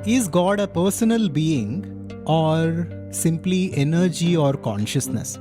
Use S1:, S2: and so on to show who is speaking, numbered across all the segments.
S1: Is God a personal being or simply energy or consciousness?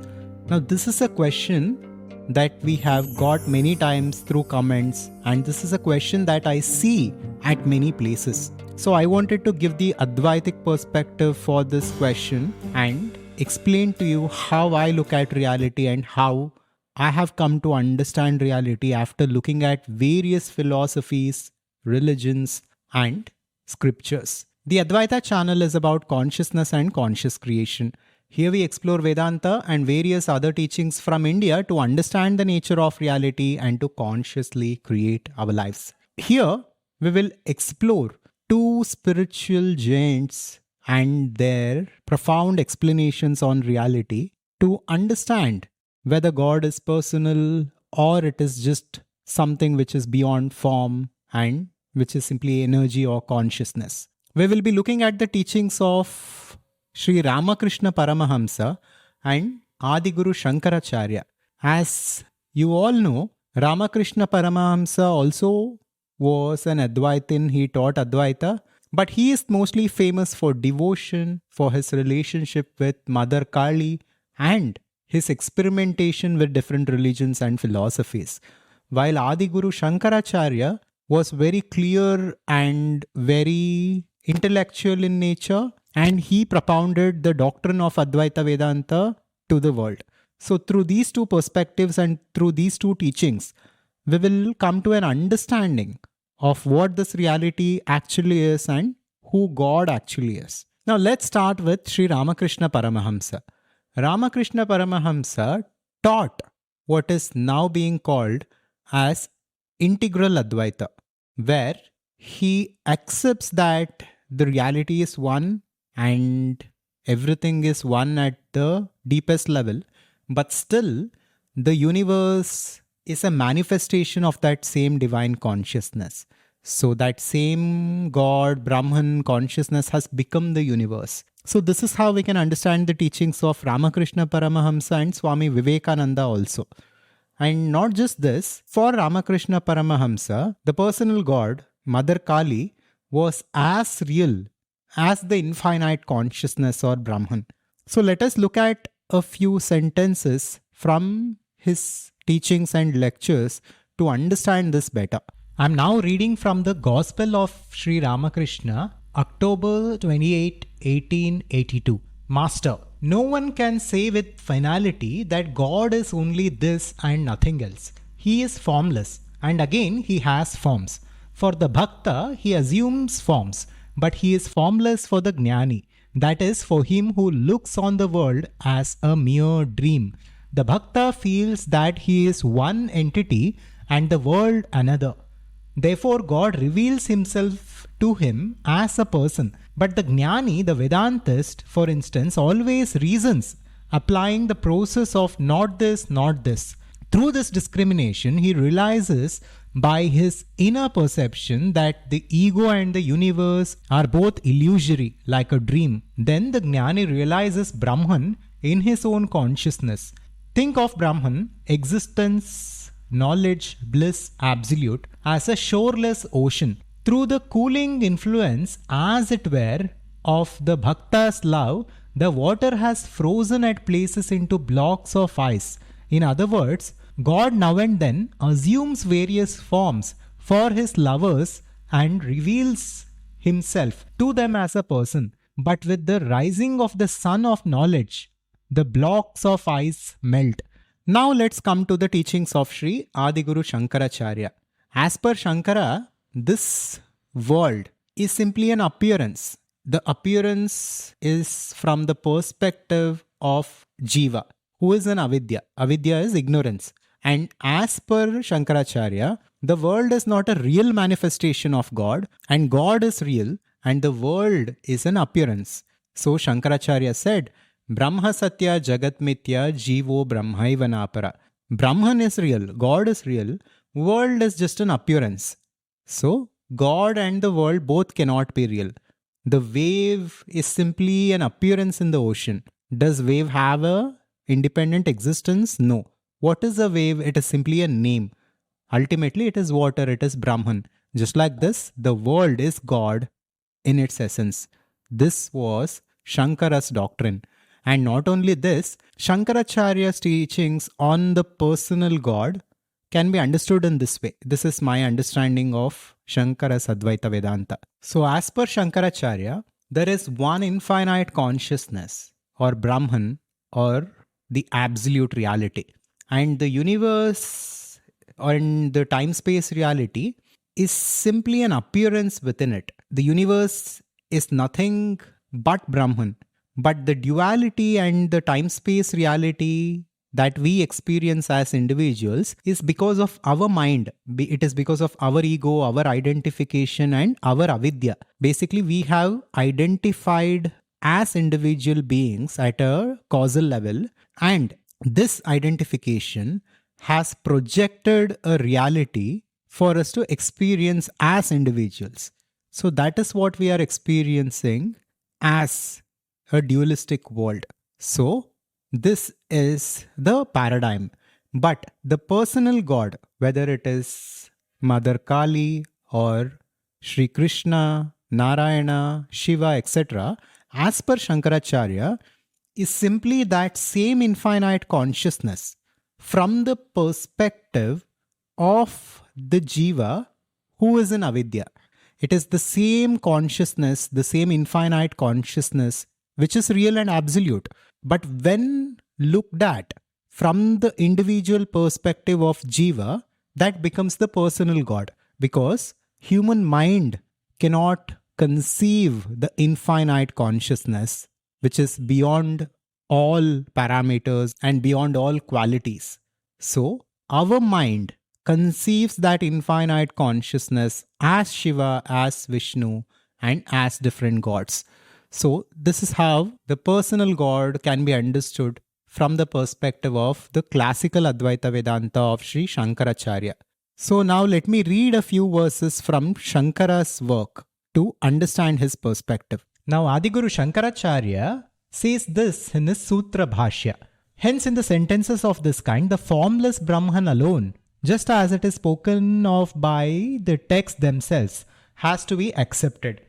S1: Now, this is a question that we have got many times through comments, and this is a question that I see at many places. So, I wanted to give the Advaitic perspective for this question and explain to you how I look at reality and how I have come to understand reality after looking at various philosophies, religions, and scriptures. The Advaitha channel is about consciousness and conscious creation. Here we explore Vedanta and various other teachings from India to understand the nature of reality and to consciously create our lives. Here we will explore two spiritual giants and their profound explanations on reality to understand whether God is personal or it is just something which is beyond form and which is simply energy or consciousness. We will be looking at the teachings of Sri Ramakrishna Paramahamsa and Adiguru Shankaracharya. As you all know, Ramakrishna Paramahamsa also was an Advaitin. He taught Advaita, but he is mostly famous for devotion, for his relationship with Mother Kali, and his experimentation with different religions and philosophies. While Adiguru Shankaracharya was very clear and very intellectual in nature, and he propounded the doctrine of Advaita Vedanta to the world. So through these two perspectives and through these two teachings, we will come to an understanding of what this reality actually is and who God actually is. Now let's start with Sri Ramakrishna Paramahamsa. Ramakrishna Paramahamsa taught what is now being called as integral Advaita, where he accepts that the reality is one and everything is one at the deepest level, but still the universe is a manifestation of that same divine consciousness. So that same God, Brahman consciousness has become the universe. So this is how we can understand the teachings of Ramakrishna Paramahamsa and Swami Vivekananda also. And not just this, for Ramakrishna Paramahamsa, the personal God, Mother Kali, was as real as the infinite consciousness or Brahman. So let us look at a few sentences from his teachings and lectures to understand this better. I'm now reading from the Gospel of Sri Ramakrishna, October 28, 1882. Master, no one can say with finality that God is only this and nothing else. He is formless, and again he has forms. For the Bhakta, he assumes forms, but he is formless for the Jnani, that is, for him who looks on the world as a mere dream. The Bhakta feels that he is one entity and the world another. Therefore, God reveals himself to him as a person. But the Jnani, the Vedantist, for instance, always reasons, applying the process of not this, not this. Through this discrimination, he realizes by his inner perception that the ego and the universe are both illusory, like a dream. Then the Jnani realizes Brahman in his own consciousness. Think of Brahman, existence, knowledge, bliss, absolute, as a shoreless ocean. Through the cooling influence, as it were, of the Bhakta's love, the water has frozen at places into blocks of ice. In other words, God now and then assumes various forms for his lovers and reveals himself to them as a person. But with the rising of the sun of knowledge, the blocks of ice melt. Now let's come to the teachings of Sri Adiguru Shankaracharya. As per Shankara, this world is simply an appearance. The appearance is from the perspective of Jiva, who is an avidya. Avidya is ignorance. And as per Shankaracharya, the world is not a real manifestation of God, and God is real, and the world is an appearance. So Shankaracharya said, Brahma Satya Jagat Mithya Jivo Brahmaiva Napara. Brahman is real, God is real, world is just an appearance. So God and the world both cannot be real. The wave is simply an appearance in the ocean. Does wave have a independent existence? No. What is a wave? It is simply a name. Ultimately, it is water, it is Brahman. Just like this, the world is God in its essence. This was Shankara's doctrine. And not only this, Shankaracharya's teachings on the personal God can be understood in this way. This is my understanding of Shankara's Advaita Vedanta. So, as per Shankaracharya, there is one infinite consciousness, or Brahman, or the absolute reality. And the universe and the time-space reality is simply an appearance within it. The universe is nothing but Brahman. But the duality and the time-space reality that we experience as individuals is because of our mind. It is because of our ego, our identification, and our avidya. Basically, we have identified as individual beings at a causal level, and this identification has projected a reality for us to experience as individuals. So that is what we are experiencing as a dualistic world. So this is the paradigm. But the personal God, whether it is Mother Kali or Sri Krishna, Narayana, Shiva, etc., as per Shankaracharya, is simply that same infinite consciousness from the perspective of the Jiva who is in avidya. It is the same consciousness, the same infinite consciousness, which is real and absolute. But when looked at from the individual perspective of Jiva, that becomes the personal God. Because human mind cannot conceive the infinite consciousness, which is beyond all parameters and beyond all qualities. So, our mind conceives that infinite consciousness as Shiva, as Vishnu, and as different gods. So, this is how the personal God can be understood from the perspective of the classical Advaita Vedanta of Sri Shankaracharya. So, now let me read a few verses from Shankara's work to understand his perspective. Now, Adiguru Shankaracharya says this in his Sutra Bhashya. Hence, in the sentences of this kind, the formless Brahman alone, just as it is spoken of by the texts themselves, has to be accepted.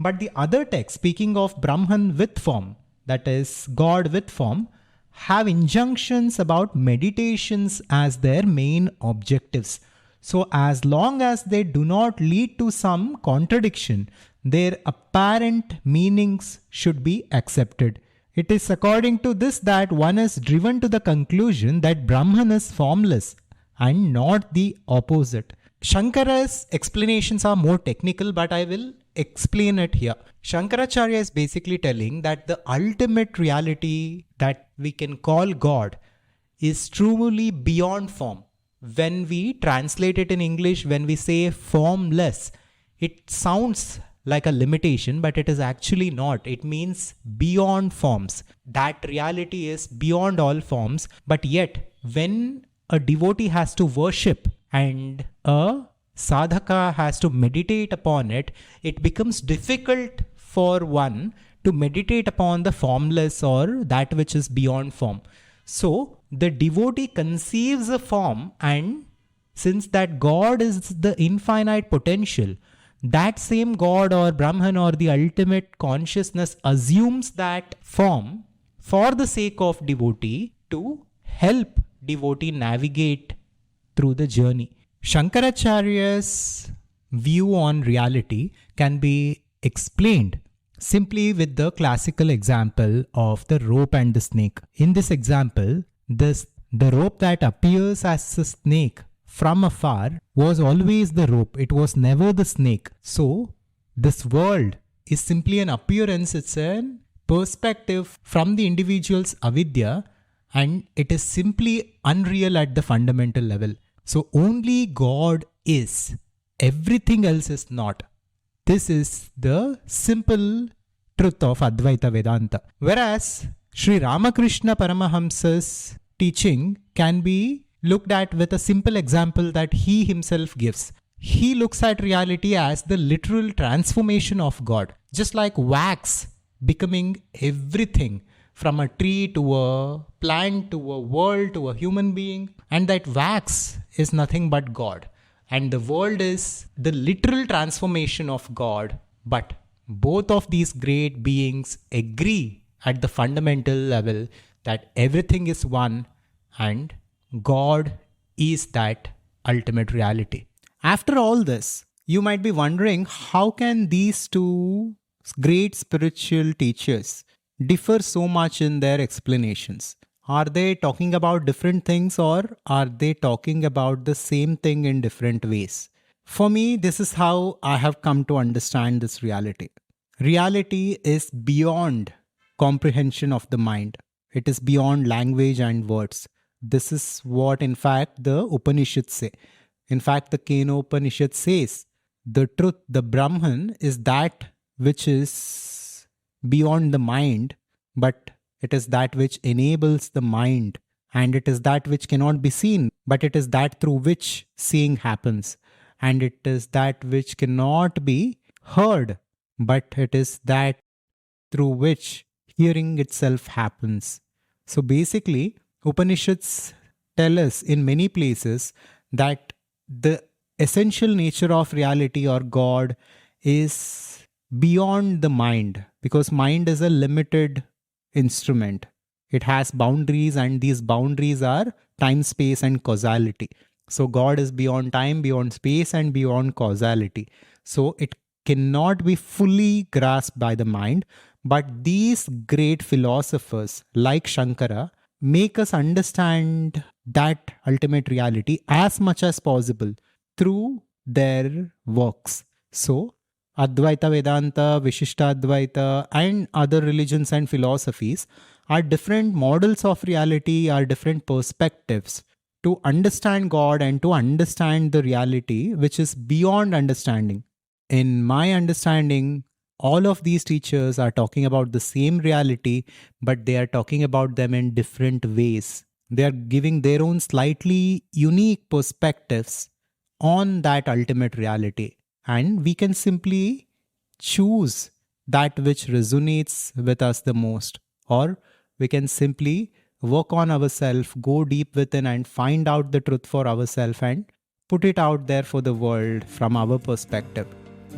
S1: But the other texts, speaking of Brahman with form, that is, God with form, have injunctions about meditations as their main objectives. So, as long as they do not lead to some contradiction, their apparent meanings should be accepted. It is according to this that one is driven to the conclusion that Brahman is formless and not the opposite. Shankara's explanations are more technical, but I will explain it here. Shankaracharya is basically telling that the ultimate reality that we can call God is truly beyond form. When we translate it in English, when we say formless, it sounds like a limitation, but it is actually not. It means beyond forms. That reality is beyond all forms, but yet when a devotee has to worship and a sadhaka has to meditate upon it, it becomes difficult for one to meditate upon the formless or that which is beyond form. So the devotee conceives a form, and since that God is the infinite potential, that same God or Brahman or the ultimate consciousness assumes that form for the sake of devotee to help devotee navigate through the journey. Shankaracharya's view on reality can be explained simply with the classical example of the rope and the snake. In this example, the rope that appears as a snake from afar was always the rope. It was never the snake. So, this world is simply an appearance. It's a perspective from the individual's avidya, and it is simply unreal at the fundamental level. So, only God is. Everything else is not. This is the simple truth of Advaita Vedanta. Whereas Sri Ramakrishna Paramahamsa's teaching can be looked at with a simple example that he himself gives. He looks at reality as the literal transformation of God. Just like wax becoming everything, from a tree to a plant to a world to a human being, and that wax is nothing but God. And the world is the literal transformation of God, but both of these great beings agree at the fundamental level that everything is one and God is that ultimate reality. After all this, you might be wondering, how can these two great spiritual teachers differ so much in their explanations? Are they talking about different things, or are they talking about the same thing in different ways? For me, this is how I have come to understand this reality. Reality is beyond comprehension of the mind. It is beyond language and words. This is what, in fact, the Upanishads say. In fact, the Kena Upanishad says the truth, the Brahman, is that which is beyond the mind, but it is that which enables the mind, and it is that which cannot be seen, but it is that through which seeing happens, and it is that which cannot be heard, but it is that through which hearing itself happens. So basically, Upanishads tell us in many places that the essential nature of reality or God is beyond the mind, because mind is a limited instrument. It has boundaries, and these boundaries are time, space, and causality. So God is beyond time, beyond space, and beyond causality. So it cannot be fully grasped by the mind. But these great philosophers like Shankara make us understand that ultimate reality as much as possible through their works. So Advaita Vedanta, Vishishtadvaita, and other religions and philosophies are different models of reality, are different perspectives to understand God and to understand the reality which is beyond understanding. In my understanding, all of these teachers are talking about the same reality, but they are talking about them in different ways. They are giving their own slightly unique perspectives on that ultimate reality. And we can simply choose that which resonates with us the most, or we can simply work on ourselves, go deep within, and find out the truth for ourselves and put it out there for the world from our perspective.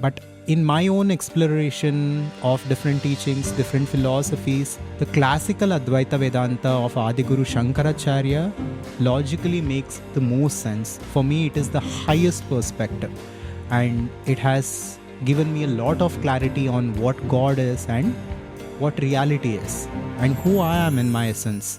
S1: But in my own exploration of different teachings, different philosophies, the classical Advaita Vedanta of Adiguru Shankaracharya logically makes the most sense. For me, it is the highest perspective, and it has given me a lot of clarity on what God is and what reality is and who I am in my essence.